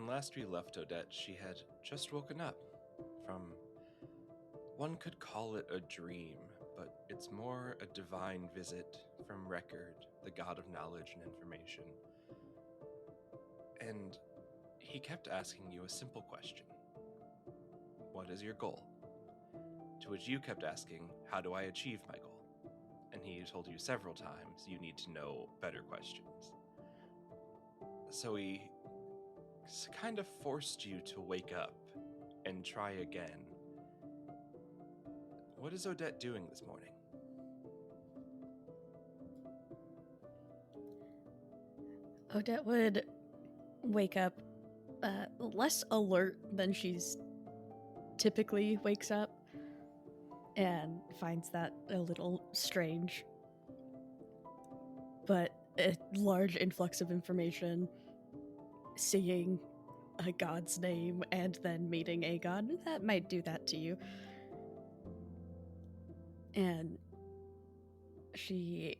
when last we left Odette, she had just woken up from, one could call it a dream, but it's more a divine visit from Record, the god of knowledge and information. And he kept asking you a simple question. What is your goal? To which you kept asking, how do I achieve my goal? And he told you several times you need to know better questions. So he kind of forced you to wake up and try again. What is Odette doing this morning? Odette would wake up less alert than she's typically wakes up, and finds that a little strange. But a large influx of information, seeing a god's name and then meeting a god, that might do that to you. And she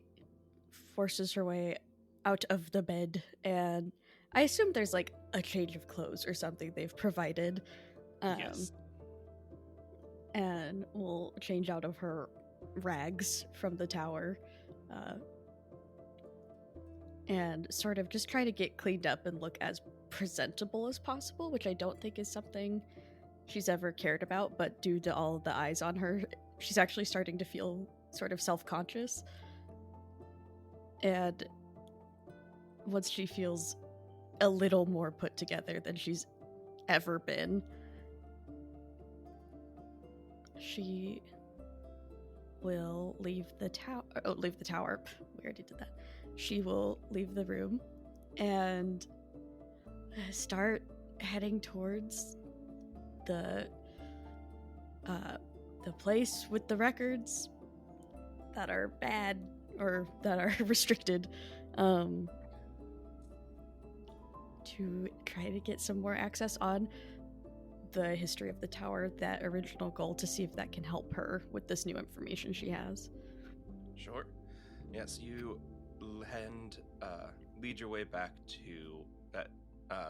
forces her way out of the bed, and I assume there's like a change of clothes or something they've provided. Yes. And will change out of her rags from the tower, and sort of just try to get cleaned up and look as presentable as possible, which I don't think is something she's ever cared about, but due to all of the eyes on her, she's actually starting to feel sort of self-conscious. And once she feels a little more put together than she's ever been, she will leave the tower. Leave the tower. We already did that. She will leave the room and start heading towards the place with the records that are bad or that are restricted, to try to get some more access on the history of the tower, that original goal, to see if that can help her with this new information she has. Sure. Yes, you lead your way back to that,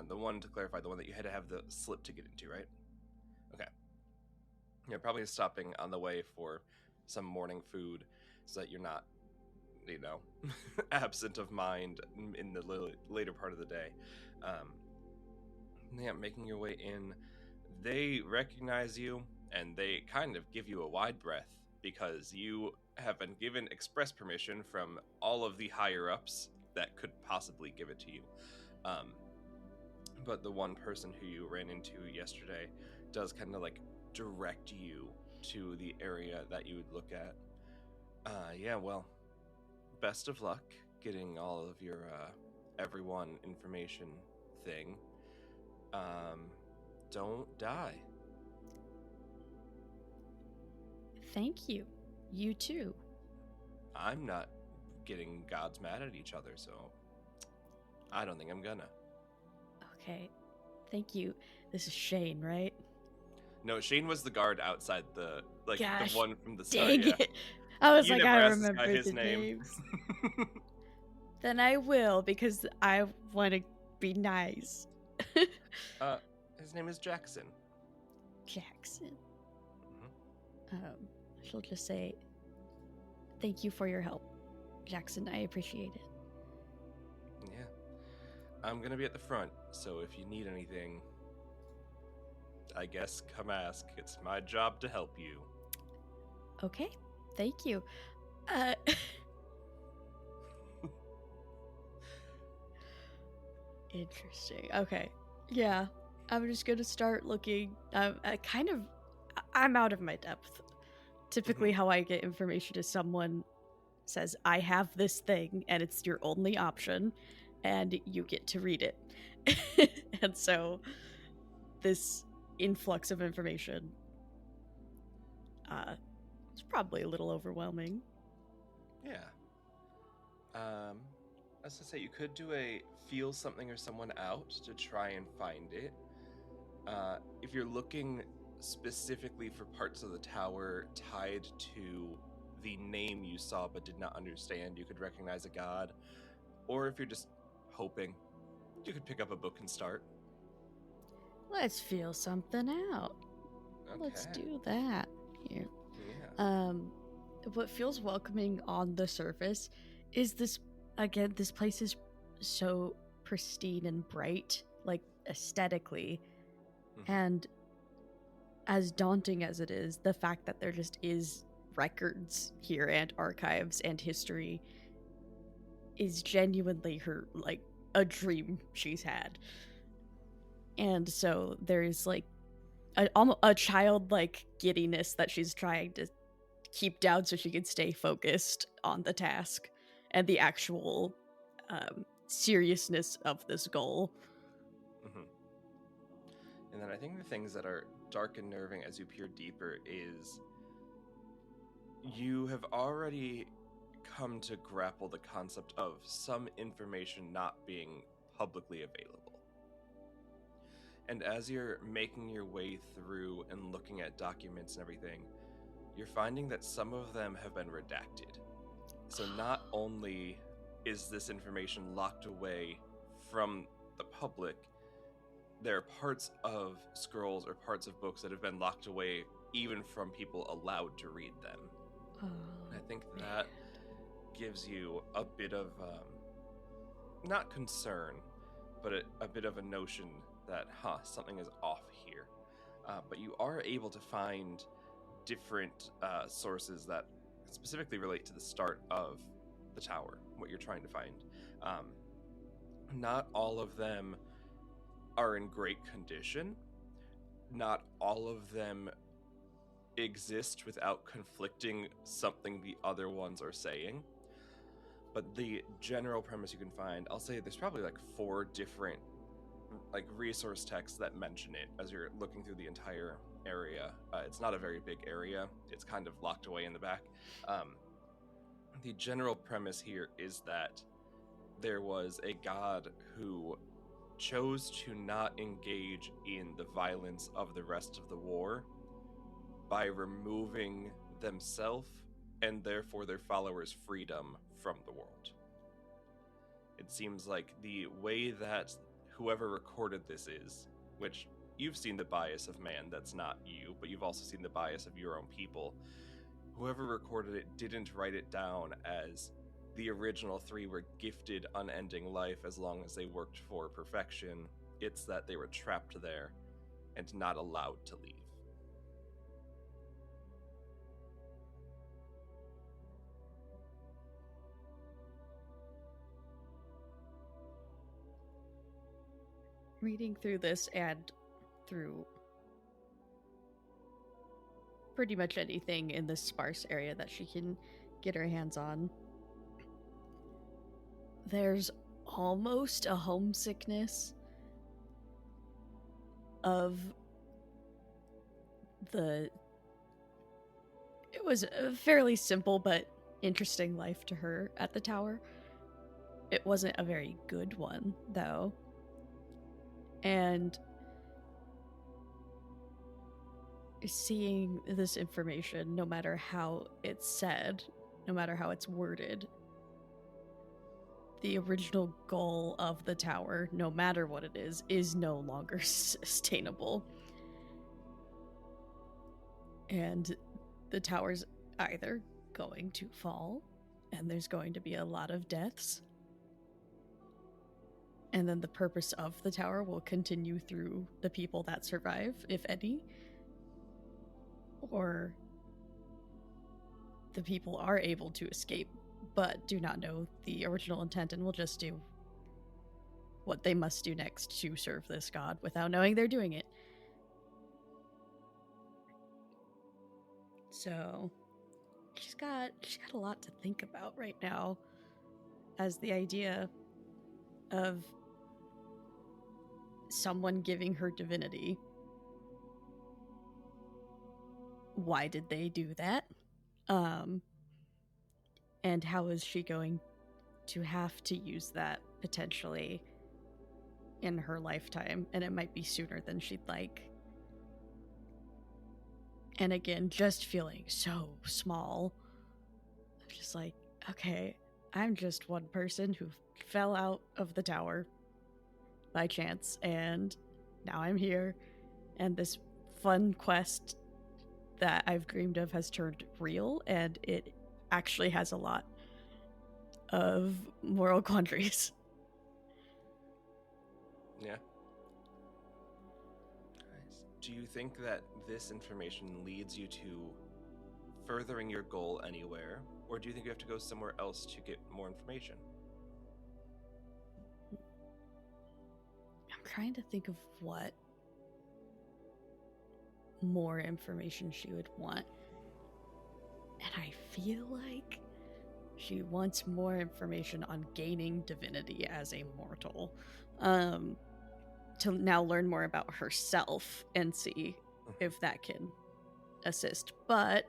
the one, to clarify, the one that you had to have the slip to get into, right? Okay. You're probably stopping on the way for some morning food so that you're not, absent of mind in the later part of the day. Making your way in. They recognize you, and they kind of give you a wide breath, because you have been given express permission from all of the higher-ups that could possibly give it to you. But the one person who you ran into yesterday does kind of like direct you to the area that you would look at. Well, best of luck getting all of your everyone information thing. Don't die. Thank you. You too. I'm not getting gods mad at each other, so I don't think I'm gonna. Okay. Thank you. This is Shane, right? No, Shane was the guard outside the Gosh, the one from the start. Dang Yeah. it. I was You like, never I asked this guy remember his the name. names. Then I will, because I want to be nice. His name is Jackson. Jackson. Mm-hmm. She'll just say, thank you for your help, Jackson. I appreciate it. Yeah. I'm gonna be at the front, so if you need anything, I guess come ask. It's my job to help you. Okay, thank you. Interesting. Okay. Yeah. I'm just gonna start looking. I'm out of my depth. Typically, how I get information is someone says, I have this thing, and it's your only option, and you get to read it. And so, this influx of information is probably a little overwhelming. Yeah. As I say, you could do a feel something or someone out to try and find it. If you're looking specifically for parts of the tower tied to the name you saw but did not understand, you could recognize a god. Or if you're just hoping, you could pick up a book and start. let's feel something out. Okay. Let's do that here. Yeah. What feels welcoming on the surface is this, again, this place is so pristine and bright, like aesthetically. Mhm. And as daunting as it is, the fact that there just is records here and archives and history is genuinely her, like, a dream she's had. And so there's like a childlike giddiness that she's trying to keep down so she can stay focused on the task and the actual seriousness of this goal. Mhm. And then I think the things that are dark and nerving as you peer deeper is you have already come to grapple the concept of some information not being publicly available. And as you're making your way through and looking at documents and everything, you're finding that some of them have been redacted. So not only is this information locked away from the public, there are parts of scrolls or parts of books that have been locked away even from people allowed to read them. I think that gives you a bit of, not concern, but a bit of a notion that, something is off here. But you are able to find different sources that specifically relate to the start of the tower, what you're trying to find. Not all of them are in great condition. Not all of them exist without conflicting something the other ones are saying. But the general premise you can find, I'll say there's probably like 4 different like resource texts that mention it as you're looking through the entire area. It's not a very big area. It's kind of locked away in the back. The general premise here is that there was a god who chose to not engage in the violence of the rest of the war by removing themselves and therefore their followers' freedom from the world. It seems like the way that whoever recorded this is, which you've seen the bias of man, that's not you, but you've also seen the bias of your own people. Whoever recorded it didn't write it down as the original 3 were gifted unending life as long as they worked for perfection. It's that they were trapped there and not allowed to leave. Reading through this and through pretty much anything in this sparse area that she can get her hands on, there's almost a homesickness of it was a fairly simple but interesting life to her at the tower. It wasn't a very good one, though. And seeing this information, no matter how it's said, no matter how it's worded, the original goal of the tower, no matter what it is no longer sustainable. And the tower's either going to fall, and there's going to be a lot of deaths, and then the purpose of the tower will continue through the people that survive, if any, or the people are able to escape but do not know the original intent and will just do what they must do next to serve this god without knowing they're doing it. So she's got a lot to think about right now, as the idea of someone giving her divinity. Why did they do that? And how is she going to have to use that potentially in her lifetime? And it might be sooner than she'd like. And again, just feeling so small. I'm just like, okay, I'm just one person who fell out of the tower by chance, and now I'm here, and this fun quest that I've dreamed of has turned real, and it actually has a lot of moral quandaries. Yeah. Nice. Do you think that this information leads you to furthering your goal anywhere, or do you think you have to go somewhere else to get more information? I'm trying to think of what more information she would want. And I feel like she wants more information on gaining divinity as a mortal. To now learn more about herself and see if that can assist. But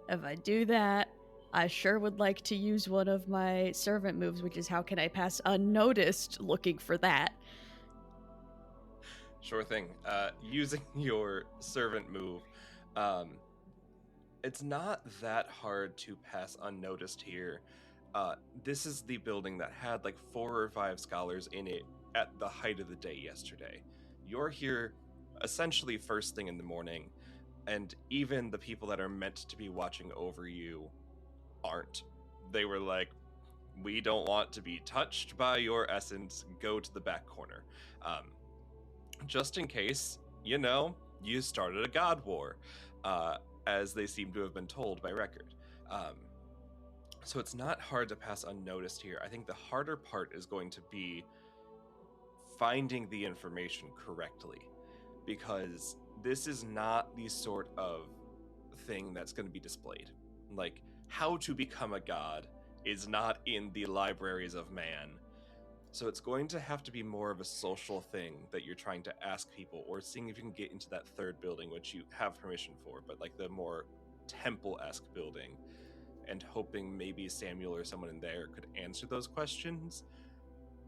if I do that, I sure would like to use one of my servant moves, which is how can I pass unnoticed, looking for that. Sure thing. Using your servant move, it's not that hard to pass unnoticed here. This is the building that had like 4 or 5 scholars in it at the height of the day yesterday. You're here essentially first thing in the morning, and even the people that are meant to be watching over you aren't. They were like, we don't want to be touched by your essence, go to the back corner. Just in case, you started a god war, as they seem to have been told by record. So it's not hard to pass unnoticed here. I think the harder part is going to be finding the information correctly, because this is not the sort of thing that's going to be displayed. Like, how to become a god is not in the libraries of man. So it's going to have to be more of a social thing that you're trying to ask people, or seeing if you can get into that third building, which you have permission for, but like the more temple-esque building, and hoping maybe Samuel or someone in there could answer those questions.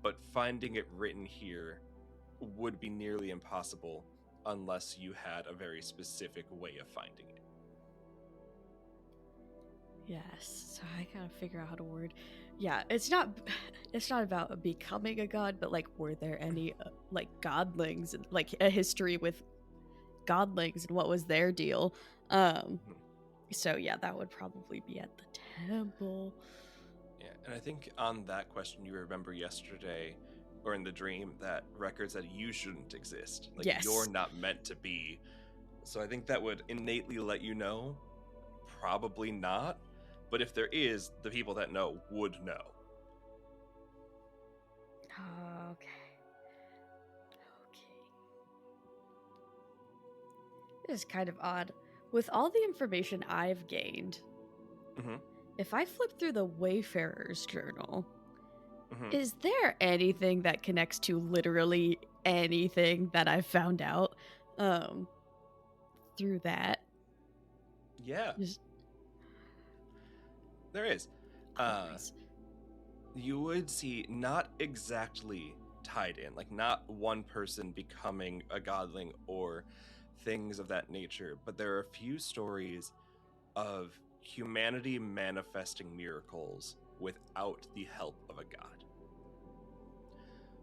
But finding it written here would be nearly impossible unless you had a very specific way of finding it. Yes, so I gotta figure out how to word. Yeah, it's not about becoming a god, but like, were there any like godlings, and like a history with godlings, and what was their deal? So yeah, that would probably be at the temple. Yeah, and I think on that question, you remember yesterday, or in the dream, that record said you shouldn't exist. Like, yes, you're not meant to be. So I think that would innately let you know, probably not. But if there is, the people that know would know. Okay. This is kind of odd. With all the information I've gained, if I flip through the Wayfarer's journal, is there anything that connects to literally anything that I've found out through that? Yeah. There is. You would see, not exactly tied in, like not one person becoming a godling or things of that nature, but there are a few stories of humanity manifesting miracles without the help of a god.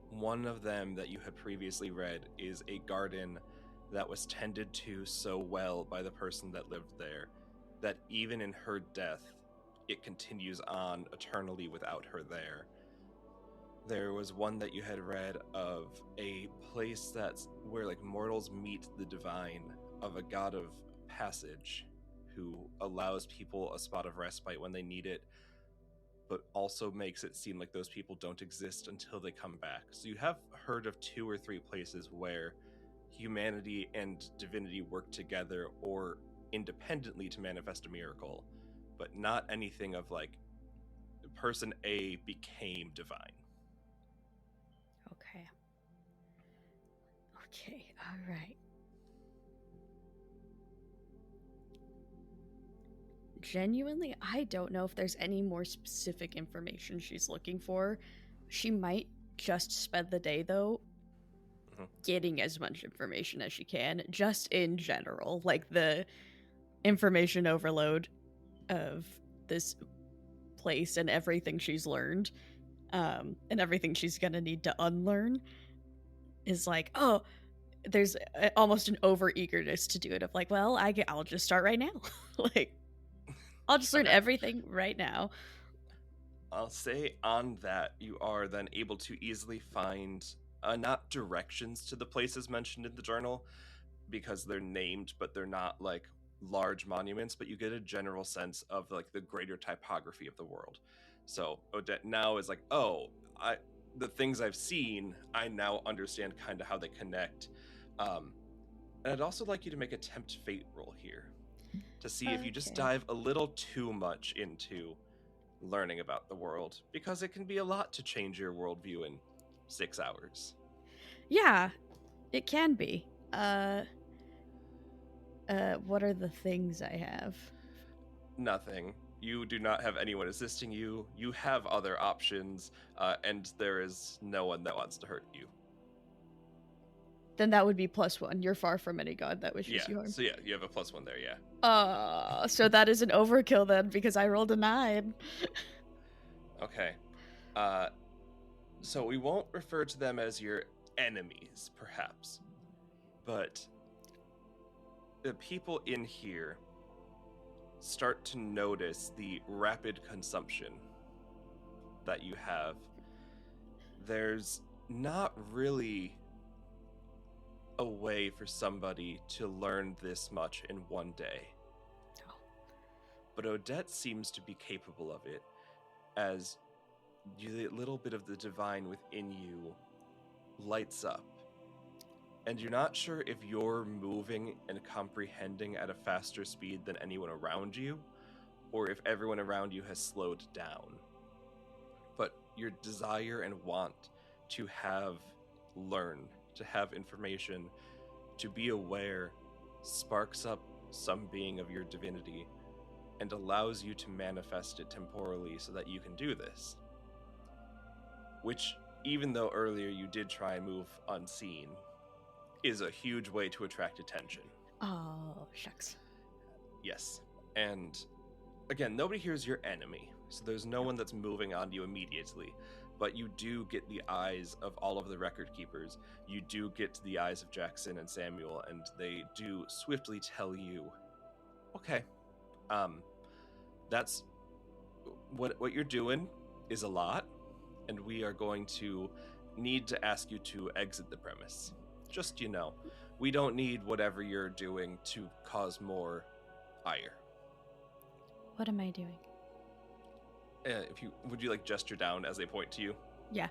One of them that you had previously read is a garden that was tended to so well by the person that lived there that even in her death, it continues on eternally without her there. There was one that you had read of a place that's where like mortals meet the divine, of a god of passage who allows people a spot of respite when they need it, but also makes it seem like those people don't exist until they come back. So you have heard of 2 or 3 places where humanity and divinity work together or independently to manifest a miracle, but not anything of like person A became divine. Okay, all right. Genuinely, I don't know if there's any more specific information she's looking for. She might just spend the day, though, getting as much information as she can, just in general, like the information overload of this place and everything she's learned, and everything she's gonna need to unlearn is like, oh, there's almost an over eagerness to do it, of like, well, I'll just start right now. Like, I'll just learn everything right now. I'll say on that, you are then able to easily find not directions to the places mentioned in the journal, because they're named, but they're not like large monuments, but you get a general sense of like the greater typography of the world. So Odette now is like, oh, the things I've seen, I now understand kind of how they connect. And I'd also like you to make a tempt fate roll here to see if you just dive a little too much into learning about the world, because it can be a lot to change your worldview in 6 hours. Yeah, it can be. What are the things I have? Nothing. You do not have anyone assisting you. You have other options, and there is no one that wants to hurt you. Then that would be +1. You're far from any god that wishes you harm. So yeah, you have a +1 there, yeah. So that is an overkill then, because I rolled a 9. Okay. So we won't refer to them as your enemies, perhaps. But the people in here start to notice the rapid consumption that you have. There's not really a way for somebody to learn this much in one day. Oh. But Odette seems to be capable of it, as the little bit of the divine within you lights up. And you're not sure if you're moving and comprehending at a faster speed than anyone around you, or if everyone around you has slowed down. But your desire and want to have learned, to have information, to be aware, sparks up some being of your divinity and allows you to manifest it temporally so that you can do this. Which, even though earlier you did try and move unseen, is a huge way to attract attention. Oh, shucks. Yes. And again, nobody here is your enemy, so there's no one that's moving on you immediately. But you do get the eyes of all of the record keepers. You do get the eyes of Jackson and Samuel, and they do swiftly tell you, okay, that's what you're doing is a lot, and we are going to need to ask you to exit the premise. Just, we don't need whatever you're doing to cause more ire. What am I doing? Would you like gesture down as they point to you? Yeah.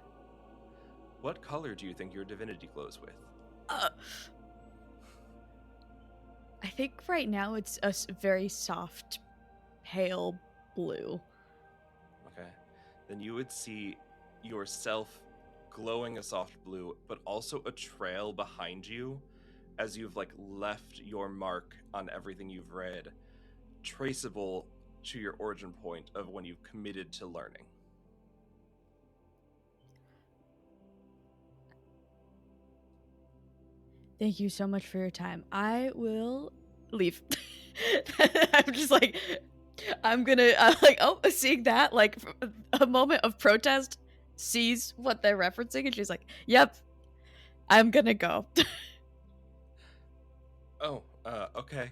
What color do you think your divinity glows with? I think right now it's a very soft, pale blue. Okay. Then you would see yourself glowing a soft blue, but also a trail behind you as you've left your mark on everything you've read, traceable to your origin point of when you committed to learning. Thank you so much for your time. I will leave. I'm just I'm gonna seeing that, a moment of protest, sees what they're referencing, and she's like, yep, I'm gonna go. Okay.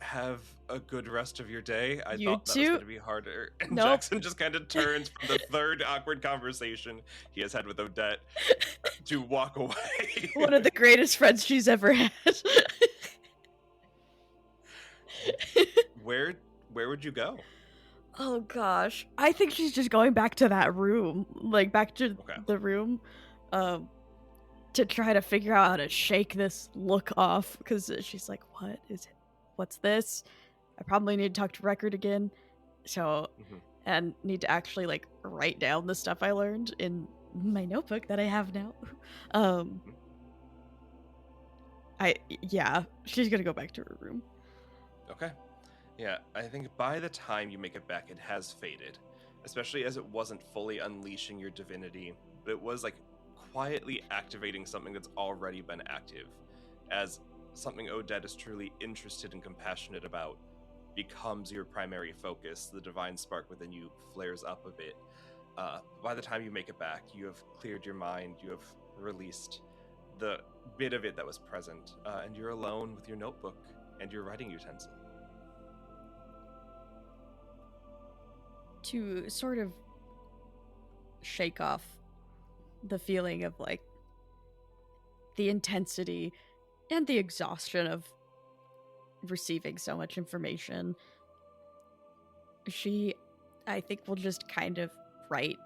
Have a good rest of your day. I You thought that too. was going to be harder. And Nope. Jackson just kind of turns from the third awkward conversation he has had with Odette to walk away. One of the greatest friends she's ever had. Where would you go? Oh gosh, I think she's just going back to that room, back to the room, to try to figure out how to shake this look off, because she's like, what is it? What's this? I probably need to talk to Record again, and need to actually write down the stuff I learned in my notebook that I have now. She's gonna go back to her room. Okay. Yeah, I think by the time you make it back, it has faded, especially as it wasn't fully unleashing your divinity, but it was quietly activating something that's already been active, as something Odette is truly interested and compassionate about becomes your primary focus. The divine spark within you flares up a bit. By the time you make it back, you have cleared your mind, you have released the bit of it that was present, and you're alone with your notebook and your writing utensil. To sort of shake off the feeling of like the intensity and the exhaustion of receiving so much information, she, I think, will just kind of write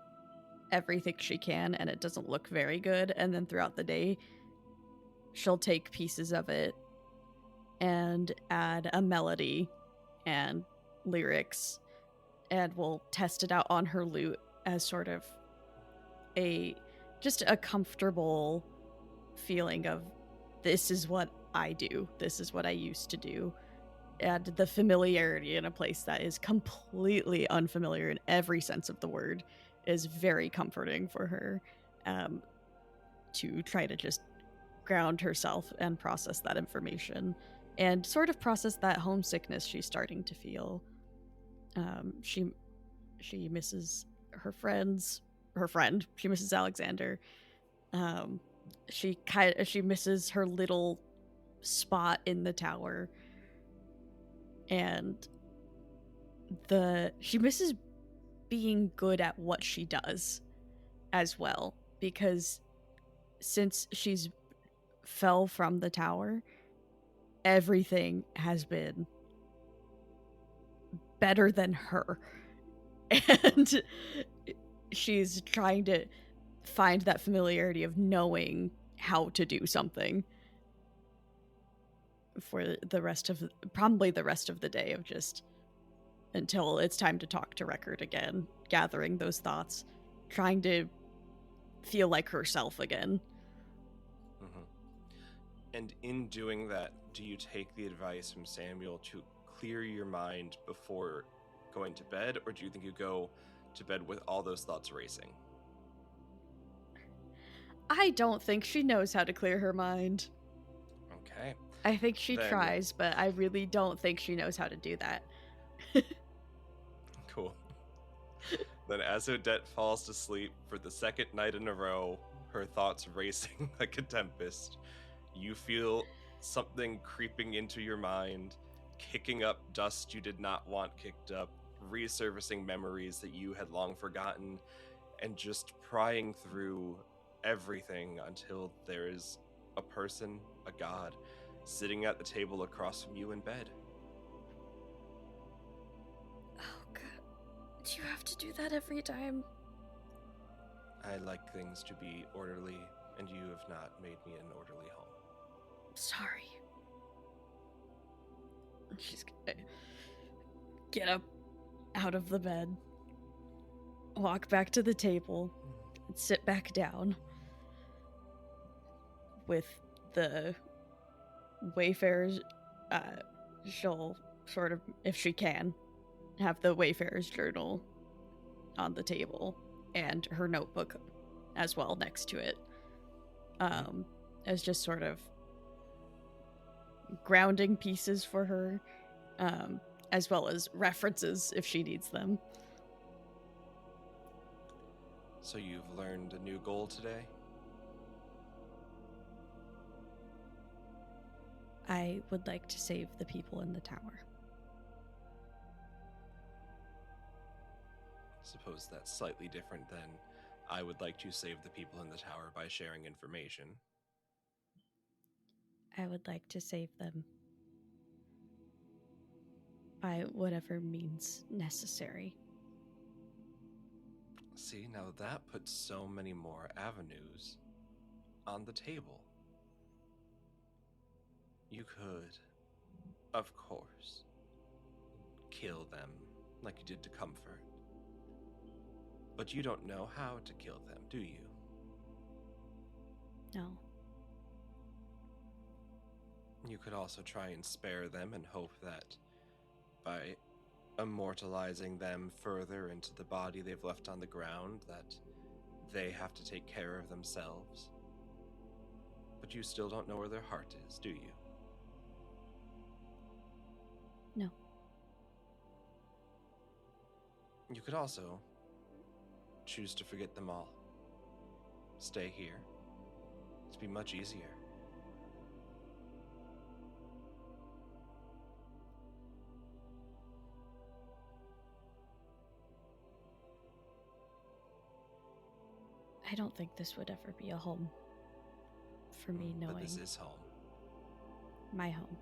everything she can, and it doesn't look very good, and then throughout the day she'll take pieces of it and add a melody and lyrics, and will test it out on her lute as sort of just a comfortable feeling of, this is what I do, this is what I used to do, and the familiarity in a place that is completely unfamiliar in every sense of the word is very comforting for her, to try to just ground herself and process that information and sort of process that homesickness she's starting to feel. She misses her friend. She misses Alexander. She misses her little spot in the tower, and she misses being good at what she does as well, because since she's fell from the tower, everything has been better than her, and she's trying to find that familiarity of knowing how to do something for probably the rest of the day, of just until it's time to talk to Record again, gathering those thoughts, trying to feel like herself again. Mm-hmm. And in doing that, do you take the advice from Samuel to clear your mind before going to bed, or do you think you go to bed with all those thoughts racing? I don't think she knows how to clear her mind. Okay. I think she tries, but I really don't think she knows how to do that. Cool. Then as Odette falls to sleep for the second night in a row, her thoughts racing like a tempest, you feel something creeping into your mind, kicking up dust you did not want kicked up, resurfacing memories that you had long forgotten, and just prying through everything until there is a person, a god, sitting at the table across from you in bed. Oh god, do you have to do that every time? I like things to be orderly, and you have not made me an orderly home. Sorry. She's gonna get up out of the bed, walk back to the table, and sit back down with the Wayfarer's. She'll sort of, if she can, have the Wayfarer's journal on the table and her notebook as well next to it, as just sort of grounding pieces for her, as well as references if she needs them. So you've learned a new goal today? I would like to save the people in the tower. Suppose that's slightly different than I would like to save the people in the tower by sharing information. I would like to save them by whatever means necessary. See, now that puts so many more avenues on the table. You could, of course, kill them like you did to Comfort. But you don't know how to kill them, do you? No. You could also try and spare them and hope that by immortalizing them further into the body they've left on the ground, that they have to take care of themselves. But you still don't know where their heart is, do you? No. You could also choose to forget them all. Stay here. It'd be much easier. I don't think this would ever be a home for me, knowing But this is home. my home.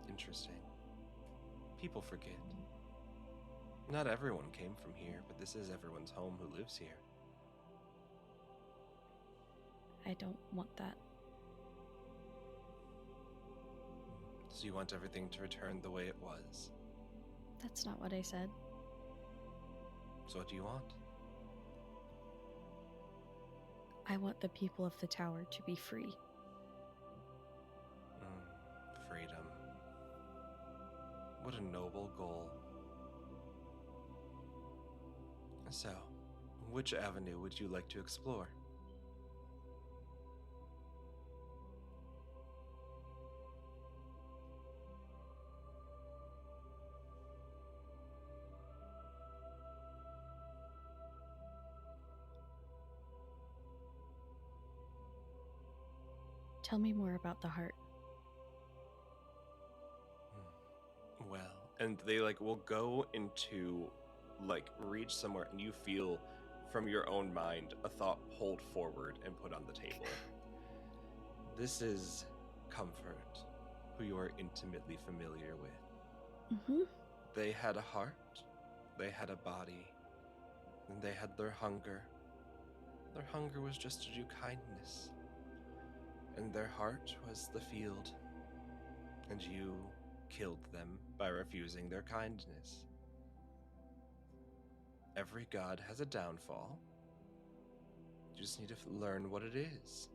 Interesting. People forget. Not everyone came from here, but this is everyone's home who lives here. I don't want that. So you want everything to return the way it was? That's not what I said. So what do you want? I want the people of the tower to be free. Freedom. What a noble goal. So, which avenue would you like to explore? Tell me more about the heart. Well, and they will go into reach somewhere, and you feel from your own mind a thought pulled forward and put on the table. This is Comfort, who you are intimately familiar with. They had a heart, they had a body, and they had their hunger. Their hunger was just to do kindness, and their heart was the field, and you killed them by refusing their kindness. Every god has a downfall. You just need to learn what it is.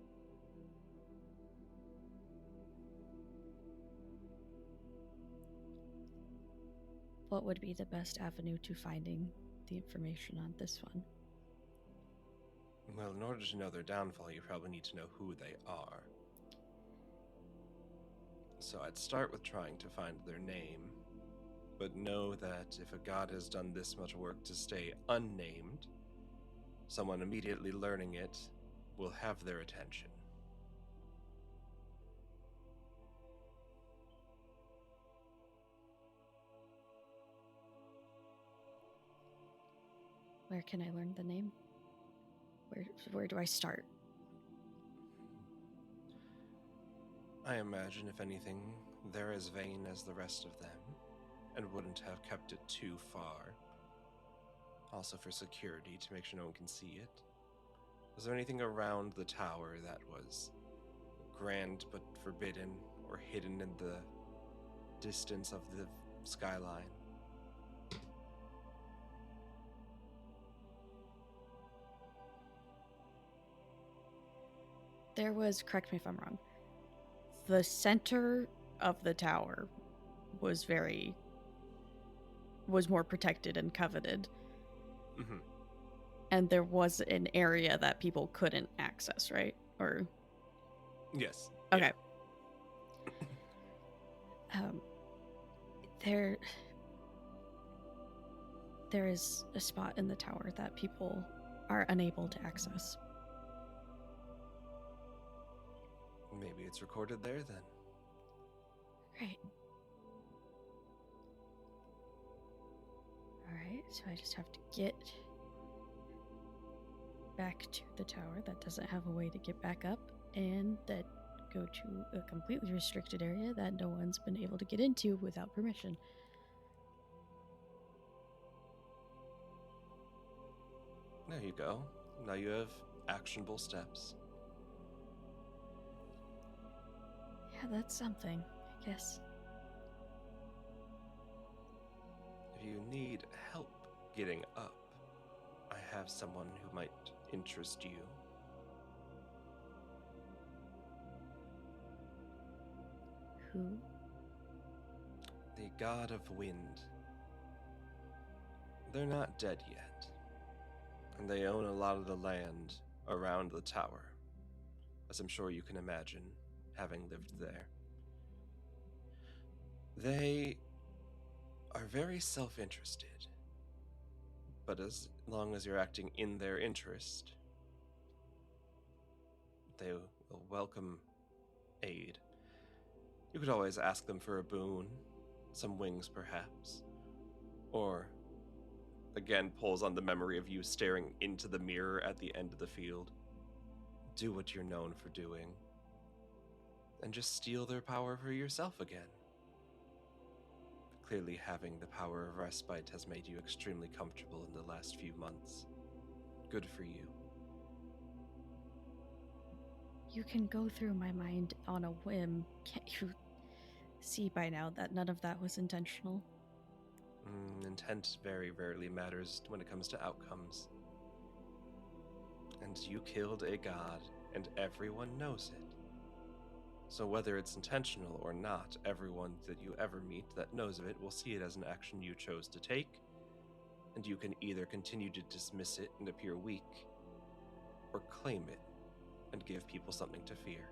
What would be the best avenue to finding the information on this one? Well, in order to know their downfall, you probably need to know who they are. So I'd start with trying to find their name, but know that if a god has done this much work to stay unnamed, someone immediately learning it will have their attention. Where can I learn the name? Where do I start? I imagine, if anything, they're as vain as the rest of them, and wouldn't have kept it too far. Also for security, to make sure no one can see it. Was there anything around the tower that was grand but forbidden, or hidden in the distance of the skyline? There was, correct me if I'm wrong, the center of the tower was more protected and coveted. Mm-hmm. And there was an area that people couldn't access, right? Or Yes. okay. There is a spot in the tower that people are unable to access. Maybe it's recorded there then. Right. Alright, so I just have to get back to the tower that doesn't have a way to get back up, and that go to a completely restricted area that no one's been able to get into without permission. There you go. Now you have actionable steps. Yeah, that's something, I guess. If you need help getting up, I have someone who might interest you. Who? The god of wind. They're not dead yet, and they own a lot of the land around the tower, as I'm sure you can imagine, having lived there. They are very self-interested, but as long as you're acting in their interest, they will welcome aid. You could always ask them for a boon, some wings perhaps, or, again, pulls on the memory of you staring into the mirror at the end of the field. Do what you're known for doing, and just steal their power for yourself again. Clearly, having the power of respite has made you extremely comfortable in the last few months. Good for you. You can go through my mind on a whim. Can't you see by now that none of that was intentional? Intent very rarely matters when it comes to outcomes. And you killed a god, and everyone knows it. So whether it's intentional or not, everyone that you ever meet that knows of it will see it as an action you chose to take, and you can either continue to dismiss it and appear weak, or claim it and give people something to fear.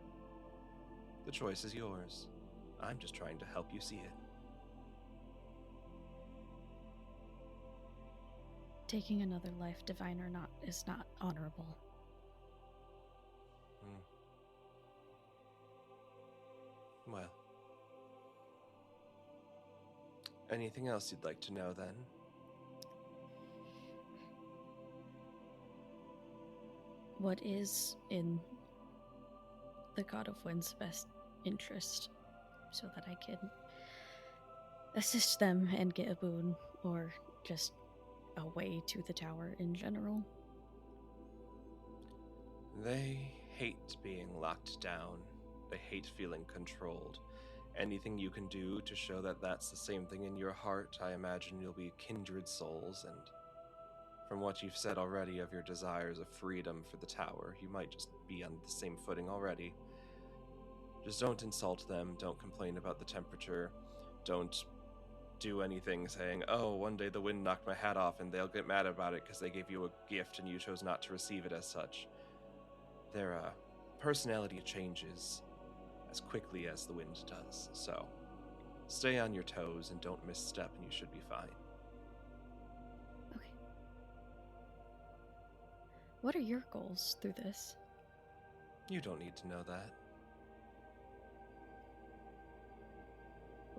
The choice is yours. I'm just trying to help you see it. Taking another life, divine or not, is not honorable. Well. Anything else you'd like to know, then? What is in the God of Wind's best interest, so that I can assist them and get a boon, or just a way to the tower in general? They hate being locked down. They hate feeling controlled. Anything you can do to show that that's the same thing in your heart, I imagine you'll be kindred souls, and from what you've said already of your desires of freedom for the tower, you might just be on the same footing already. Just don't insult them, don't complain about the temperature, don't do anything saying, oh, one day the wind knocked my hat off, and they'll get mad about it because they gave you a gift and you chose not to receive it as such. Their personality changes as quickly as the wind does, so stay on your toes and don't misstep and you should be fine. Okay. What are your goals through this? You don't need to know that.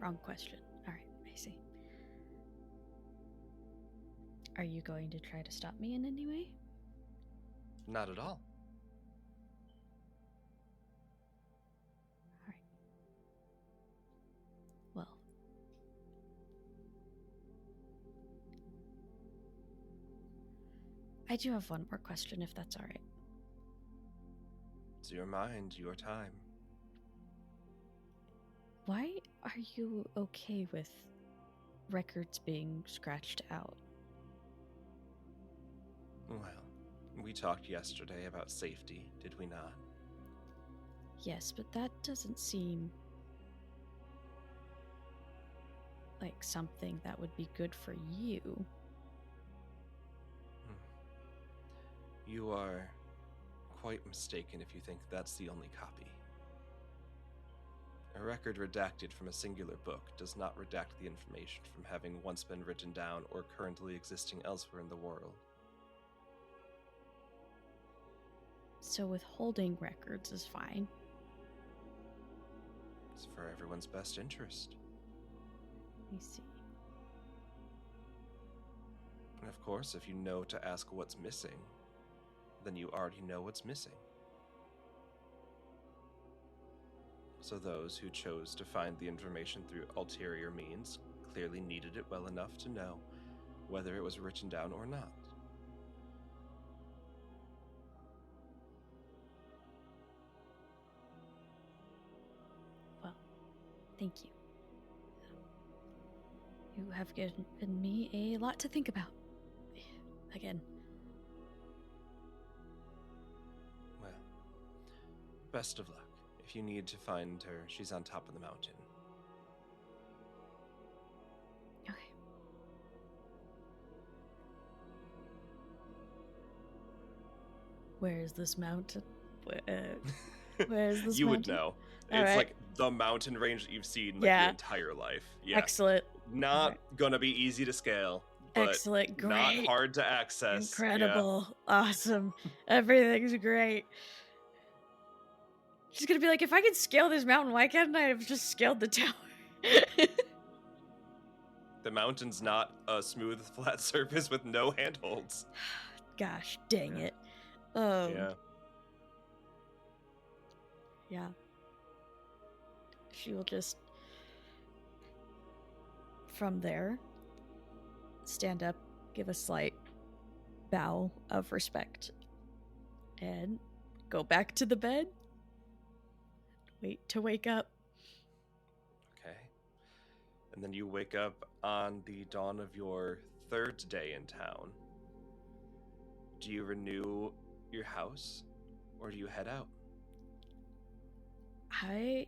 Wrong question. Alright, I see. Are you going to try to stop me in any way? Not at all. Alright. Well. I do have one more question, if that's alright. It's your mind, your time. Why are you okay with records being scratched out? Well, we talked yesterday about safety, did we not? Yes, but that doesn't seem like something that would be good for you. You are quite mistaken if you think that's the only copy. A record redacted from a singular book does not redact the information from having once been written down or currently existing elsewhere in the world. So withholding records is fine. It's for everyone's best interest. I see. And of course, if you know to ask what's missing, then you already know what's missing. So those who chose to find the information through ulterior means clearly needed it well enough to know whether it was written down or not. Well, thank you. You have given me a lot to think about. Again. Well, best of luck. If you need to find her, she's on top of the mountain. Okay. Where is this mountain? Where is this you mountain? would know. All it's right. like the mountain range that you've seen like Yeah. your entire life. Yeah. Excellent. Not gonna be easy to scale, but Excellent. Great. not hard to access. Incredible. Awesome. Everything's great. She's gonna be like, if I can scale this mountain, why can't I have just scaled the tower? The mountain's not a smooth, flat surface with no handholds. Gosh, dang it. Yeah. Yeah. She will just, from there, stand up, give a slight bow of respect, and go back to the bed. Wait to wake up. Okay. And then you wake up on the dawn of your third day in town. Do you renew your house, or do you head out? I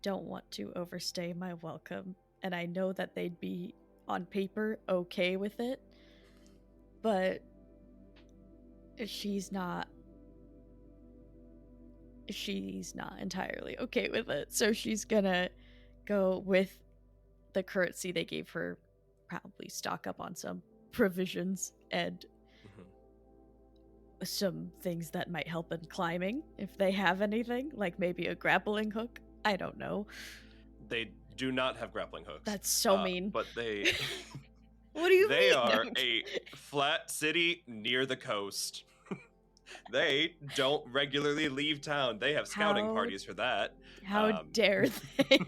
don't want to overstay my welcome, and I know that they'd be, on paper, okay with it, but she's not entirely okay with it, so she's gonna go with the currency they gave her, probably stock up on some provisions and some things that might help in climbing, if they have anything, like maybe a grappling hook. I don't know. They do not have grappling hooks. That's so mean. But they... What do you mean? They are a flat city near the coast. They don't regularly leave town. They have scouting parties for that. How dare they?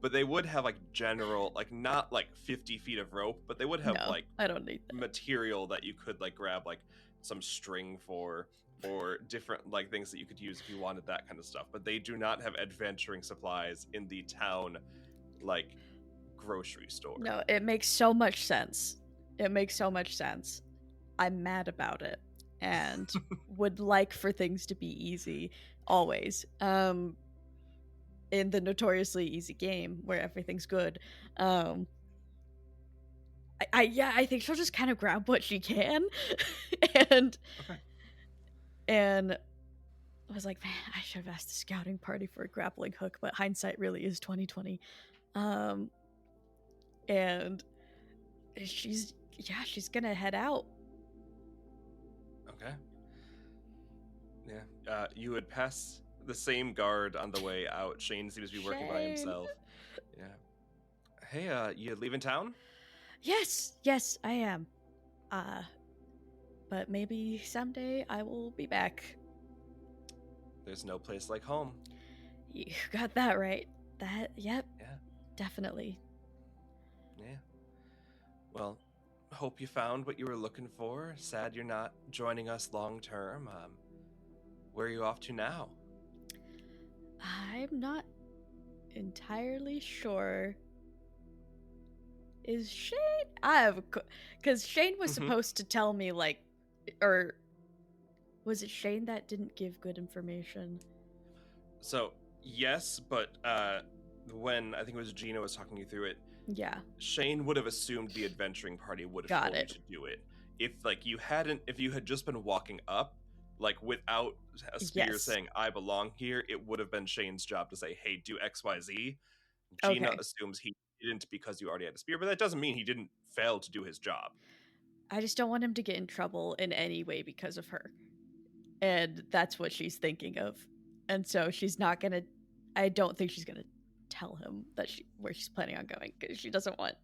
But they would have like general, like not like 50 feet of rope, but they would have like I don't need that. Material that you could like grab like some string for, or different like things that you could use if you wanted that kind of stuff. But they do not have adventuring supplies in the town like grocery store. No, it makes so much sense. It makes so much sense. I'm mad about it and would like for things to be easy always. In the notoriously easy game where everything's good. I think she'll just kind of grab what she can. and I was like, man, I should have asked the scouting party for a grappling hook, but hindsight really is 2020. And she's gonna head out. Okay. Yeah. You would pass the same guard on the way out. Shane seems to be working by himself. Yeah. Hey, you leaving town? Yes, I am. But maybe someday I will be back. There's no place like home. You got that right. Yep. Yeah. Definitely. Yeah. Well, hope you found what you were looking for. Sad you're not joining us long term. Where are you off to now? I'm not entirely sure. Is Shane? Because Shane was supposed to tell me, like, or was it Shane that didn't give good information? So, yes, but when I think it was Gina was talking you through it, yeah, Shane would have assumed the adventuring party would have told you to do it. If you had just been walking up, like without a spear saying I belong here, it would have been Shane's job to say, hey, do XYZ. Gina assumes he didn't because you already had a spear, but that doesn't mean he didn't fail to do his job. I just don't want him to get in trouble in any way because of her. And that's what she's thinking of. And so I don't think she's gonna tell him that where she's planning on going, because she doesn't want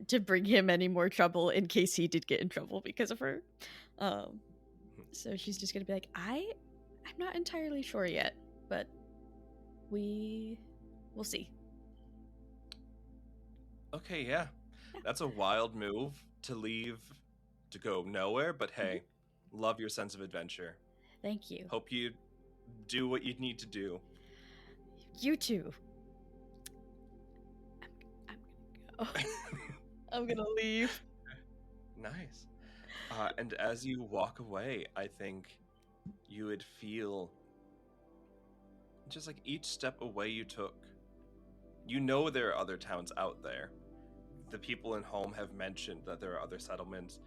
to bring him any more trouble in case he did get in trouble because of her. So she's just gonna be like, I'm not entirely sure yet, but we'll see. Okay, yeah. That's a wild move to leave to go nowhere, but hey, love your sense of adventure. Thank you. Hope you do what you need to do. You too. I'm gonna go. I'm gonna leave. Nice. And as you walk away, I think you would feel just like each step away you took, you know there are other towns out there. The people in home have mentioned that there are other settlements.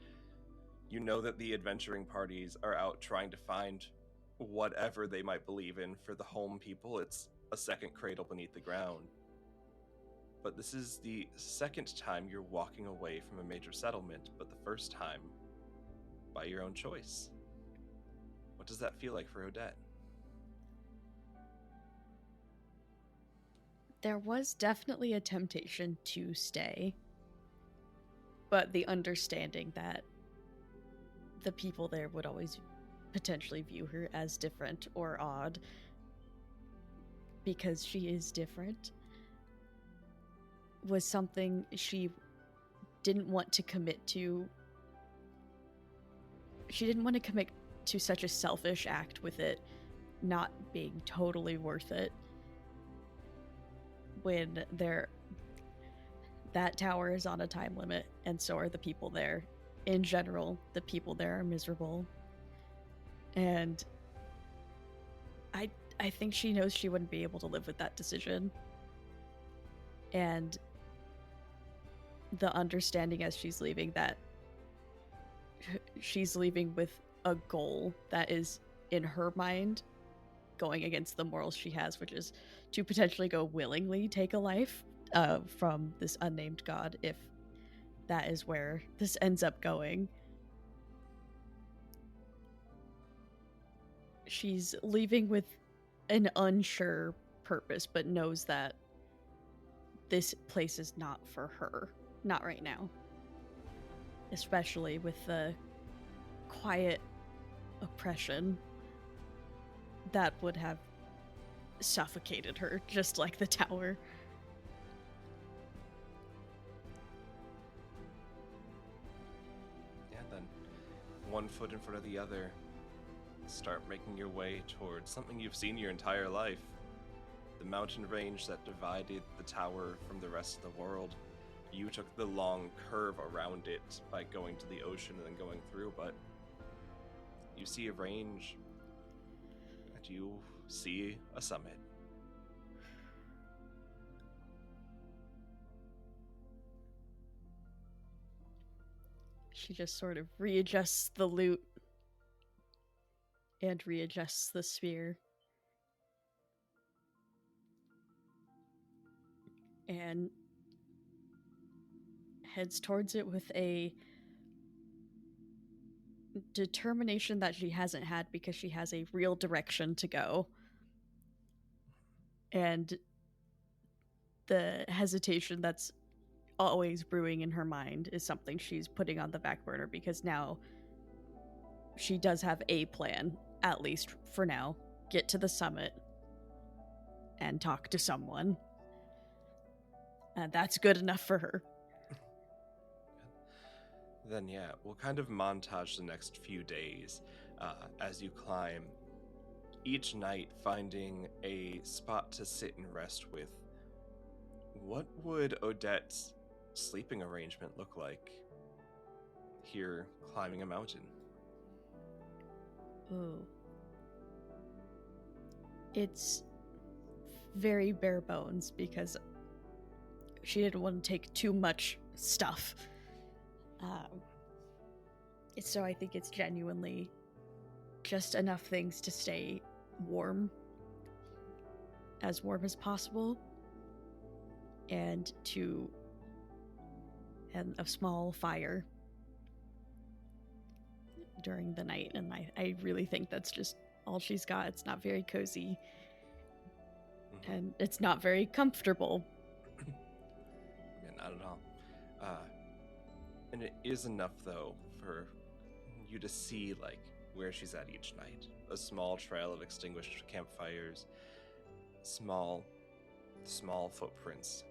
You know that the adventuring parties are out trying to find whatever they might believe in for the home people. It's a second cradle beneath the ground. But this is the second time you're walking away from a major settlement, but the first time by your own choice. What does that feel like for Odette? There was definitely a temptation to stay, but the understanding that the people there would always potentially view her as different or odd because she is different was something she didn't want to commit to. She didn't want to commit to such a selfish act with it not being totally worth it when that tower is on a time limit, and so are the people there. In general, the people there are miserable. And I think she knows she wouldn't be able to live with that decision. And the understanding as she's leaving that she's leaving with a goal that is, in her mind, going against the morals she has, which is to potentially go willingly take a life from this unnamed god if that is where this ends up going. She's leaving with an unsure purpose, but knows that this place is not for her. Not right now. Especially with the quiet oppression that would have suffocated her, just like the tower. Yeah, then one foot in front of the other, start making your way towards something you've seen your entire life. The mountain range that divided the tower from the rest of the world. You took the long curve around it by going to the ocean and then going through, but you see a range and you see a summit. She just sort of readjusts the loot and readjusts the spear. And heads towards it with a determination that she hasn't had because she has a real direction to go. And the hesitation that's always brewing in her mind is something she's putting on the back burner because now she does have a plan, at least for now. Get to the summit and talk to someone. And that's good enough for her. Then yeah, we'll kind of montage the next few days as you climb, each night finding a spot to sit and rest with. What would Odette's sleeping arrangement look like here climbing a mountain? Ooh. It's very bare bones because she didn't want to take too much stuff. So I think it's genuinely just enough things to stay warm as possible, and a small fire during the night. And I really think that's just all she's got. It's not very cozy, and it's not very comfortable. Yeah, not at all. And it is enough, though, for you to see, like, where she's at each night. A small trail of extinguished campfires, small footprints,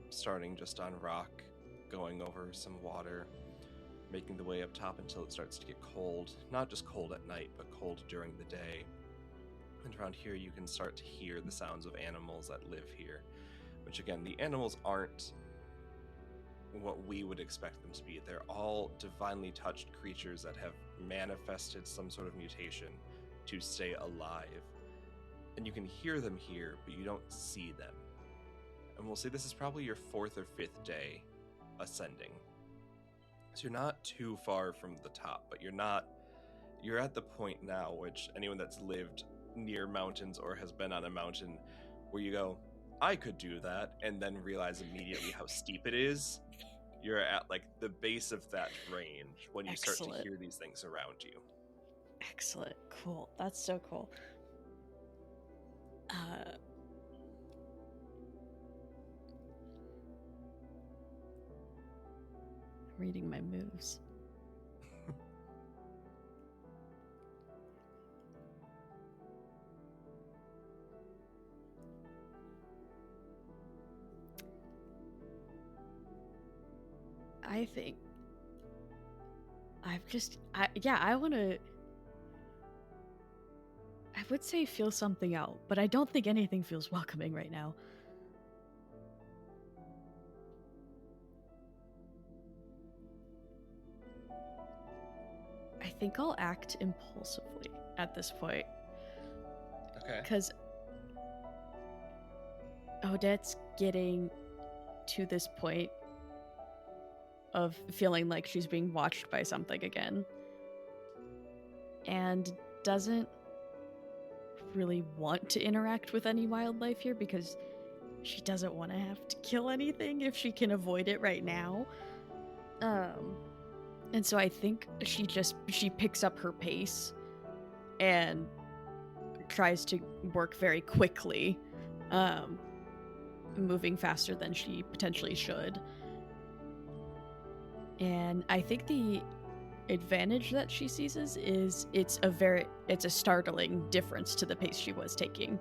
starting just on rock, going over some water, making the way up top until it starts to get cold. Not just cold at night, but cold during the day. And around here you can start to hear the sounds of animals that live here. Which again, the animals aren't what we would expect them to be. They're all divinely touched creatures that have manifested some sort of mutation to stay alive. And you can hear them here, but you don't see them. And we'll say this is probably your 4th or 5th day ascending. So you're not too far from the top, but you're at the point now, which anyone that's lived near mountains or has been on a mountain, where you go, I could do that, and then realize immediately how steep it is. You're at like the base of that range when you start to hear these things around you. Excellent. Cool. That's so cool. Reading my moves. I think I want to, I would say feel something out, but I don't think anything feels welcoming right now. I think I'll act impulsively at this point. Okay. Because Odette's getting to this point of feeling like she's being watched by something again. And doesn't really want to interact with any wildlife here because she doesn't want to have to kill anything if she can avoid it right now. And so I think she picks up her pace and tries to work very quickly, moving faster than she potentially should. And I think the advantage that she seizes is it's a startling difference to the pace she was taking.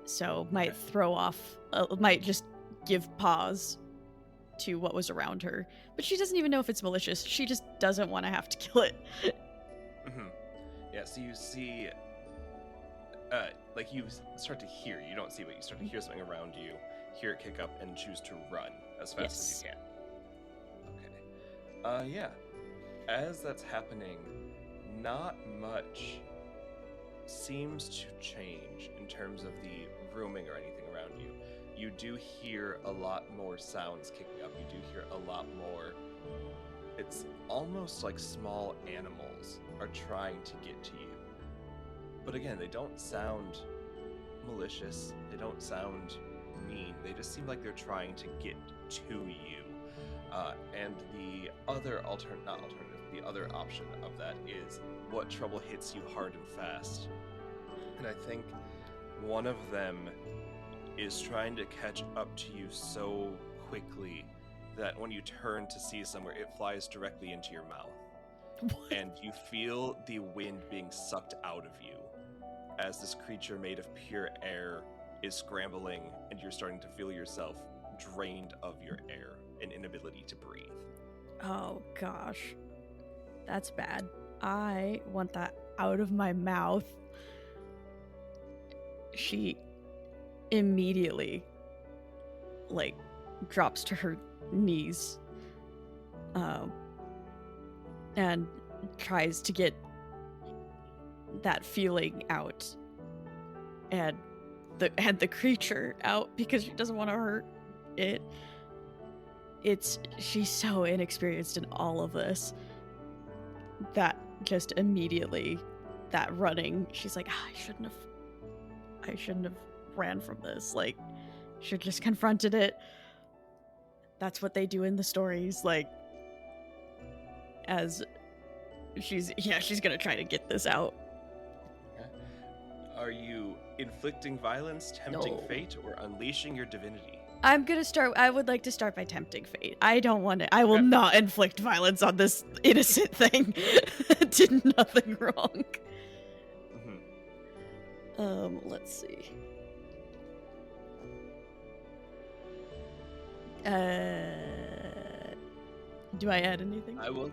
So might throw off, might just give pause to what was around her. But she doesn't even know if it's malicious. She just doesn't want to have to kill it. Mm-hmm. Yeah, so you see, like you start to hear, you don't see, but you start to hear something around you, hear it kick up, and choose to run as fast as you can. Okay. Yeah. As that's happening, not much seems to change in terms of the rooming or anything around you. You do hear a lot more sounds kicking up. You do hear a lot more. It's almost like small animals are trying to get to you. But again, they don't sound malicious. They don't sound mean. They just seem like they're trying to get to you. And the other the other option of that is what trouble hits you hard and fast. And I think one of them is trying to catch up to you so quickly that when you turn to see somewhere, it flies directly into your mouth. What? And you feel the wind being sucked out of you as this creature made of pure air is scrambling, and you're starting to feel yourself drained of your air and inability to breathe. Oh gosh. That's bad. I want that out of my mouth. She immediately, like, drops to her knees, and tries to get that feeling out, and the creature out because she doesn't want to hurt it. She's so inexperienced in all of this that just immediately that running, she's like, I shouldn't have ran from this. Like, should just confronted it. That's what they do in the stories. Like, as she's gonna try to get this out. Okay. Are you inflicting violence, tempting No. fate, or unleashing your divinity? I would like to start by tempting fate. I will not inflict violence on this innocent thing. It did nothing wrong. Mm-hmm. Let's see. Do I add anything? I will.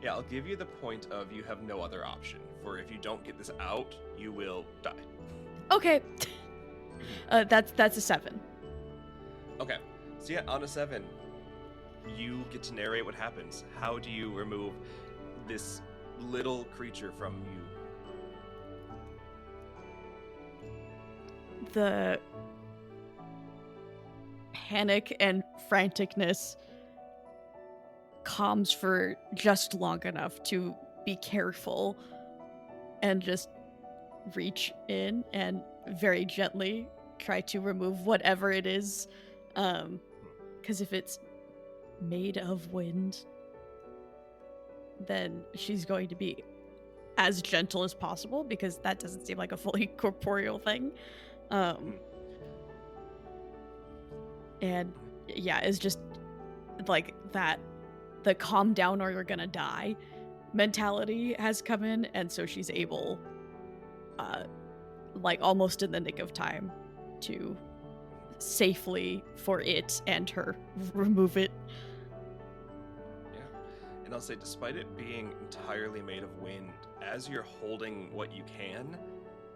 Yeah, I'll give you the point of you have no other option. For if you don't get this out, you will die. Okay. That's a 7. Okay. So yeah, on a 7, you get to narrate what happens. How do you remove this little creature from you? The panic and franticness calms for just long enough to be careful and just reach in and very gently try to remove whatever it is, because if it's made of wind, then she's going to be as gentle as possible, because that doesn't seem like a fully corporeal thing. And yeah, it's just like that, the calm down or you're gonna die mentality has come in, and so she's able, like almost in the nick of time, to safely, for it and her, remove it. Yeah. And I'll say, despite it being entirely made of wind, as you're holding what you can,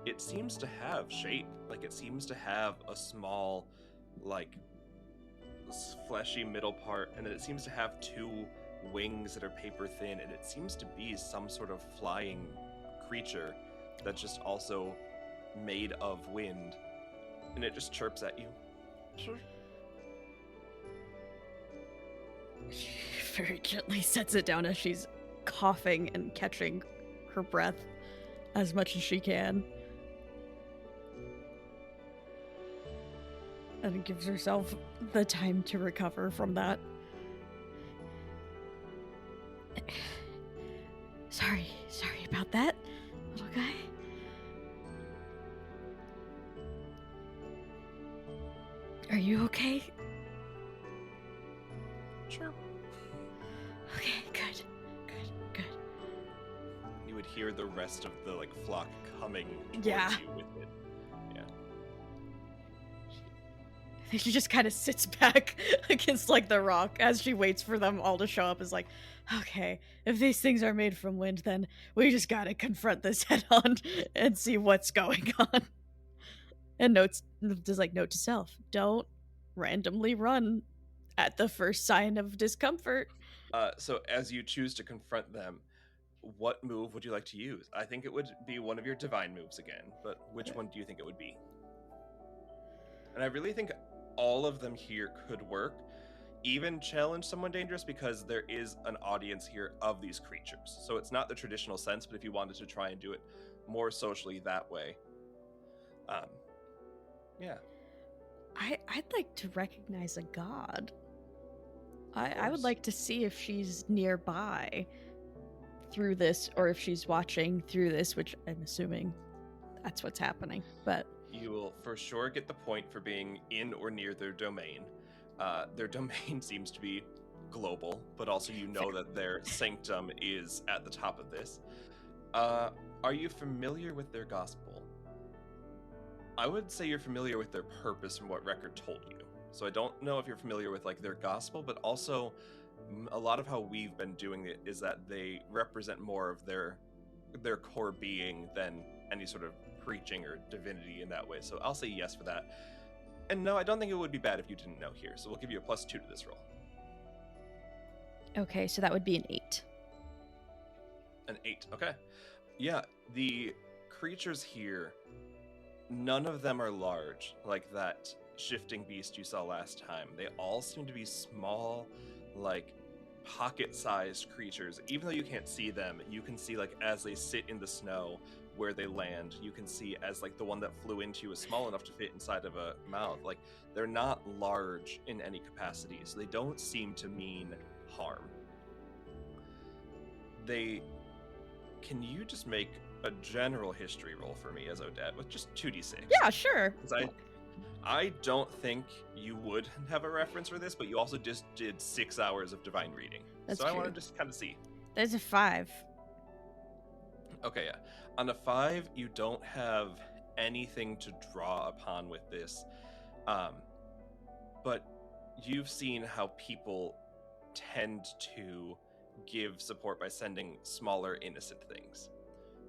it seems to have shape. Like, it seems to have a small, like, fleshy middle part, and then it seems to have two wings that are paper thin, and it seems to be some sort of flying creature that's just also made of wind, and it just chirps at you. She very gently sets it down as she's coughing and catching her breath as much as she can, and gives herself the time to recover from that. Sorry about that, little guy. Are you okay? Sure. Okay, good. You would hear the rest of the, like, flock coming towards Yeah. you with it. Yeah. She just kind of sits back against, like, the rock as she waits for them all to show up. Is like, okay, if these things are made from wind, then we just gotta confront this head on and see what's going on. And note to self, don't randomly run at the first sign of discomfort. So as you choose to confront them, what move would you like to use? I think it would be one of your divine moves again, but which one do you think it would be? And I really think all of them here could work. Even challenge someone dangerous, because there is an audience here of these creatures. So it's not the traditional sense, but if you wanted to try and do it more socially that way. Yeah. I'd like to recognize a god. I would like to see if she's nearby through this, or if she's watching through this, which I'm assuming that's what's happening. But you will for sure get the point for being in or near their domain. Their domain seems to be global, but also you know that their sanctum is at the top of this. Are you familiar with their gospel? I would say you're familiar with their purpose from what Record told you. So I don't know if you're familiar with, like, their gospel, but also a lot of how we've been doing it is that they represent more of their core being than any sort of preaching or divinity in that way. So I'll say yes for that. And no, I don't think it would be bad if you didn't know here. So we'll give you a +2 to this roll. okay, so that would be an 8. An 8, okay. Yeah, the creatures here, none of them are large, like that shifting beast you saw last time. They all seem to be small, like pocket-sized creatures. Even though you can't see them, you can see, like, as they sit in the snow where they land, you can see as, like, the one that flew into you is small enough to fit inside of a mouth. Like, they're not large in any capacity, so they don't seem to mean harm. Can you just make a general history roll for me as Odette with just 2d6? Yeah, sure. I don't think you would have a reference for this, but you also just did 6 hours of divine reading. That's so true. I want to just kind of see. There's a 5. Okay, yeah. On a 5, you don't have anything to draw upon with this. But you've seen how people tend to give support by sending smaller, innocent things.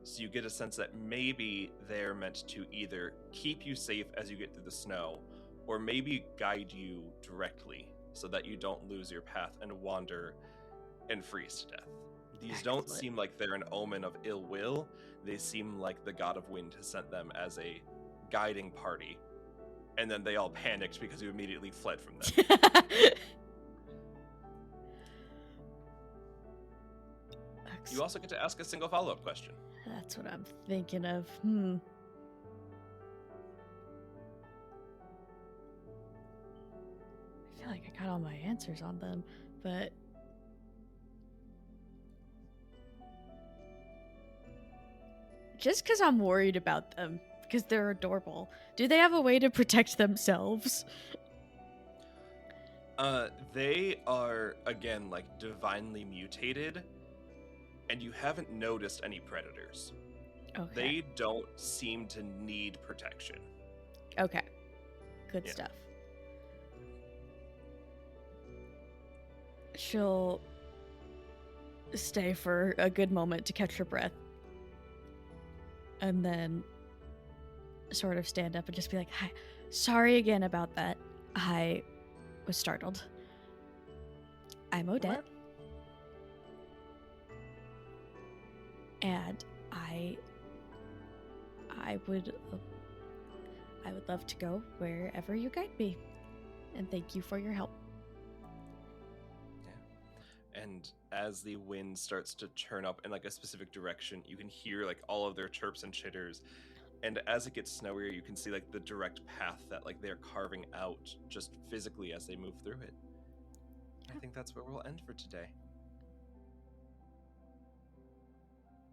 So you get a sense that maybe they're meant to either keep you safe as you get through the snow, or maybe guide you directly so that you don't lose your path and wander and freeze to death. These don't seem like they're an omen of ill will. They seem like the god of wind has sent them as a guiding party. And then they all panicked because you immediately fled from them. You also get to ask a single follow-up question. That's what I'm thinking of. I feel like I got all my answers on them, but just because I'm worried about them, because they're adorable, do they have a way to protect themselves? They are, again, like, divinely mutated, and you haven't noticed any predators. Okay. They don't seem to need protection. Okay. Good stuff. She'll stay for a good moment to catch her breath. And then sort of stand up and just be like, "Hi, sorry again about that. I was startled. I'm Odette. What? And I would love to go wherever you guide me. And thank you for your help." Yeah. And as the wind starts to turn up in like a specific direction, you can hear like all of their chirps and chitters. And as it gets snowier, you can see like the direct path that like they're carving out just physically as they move through it. I think that's where we'll end for today.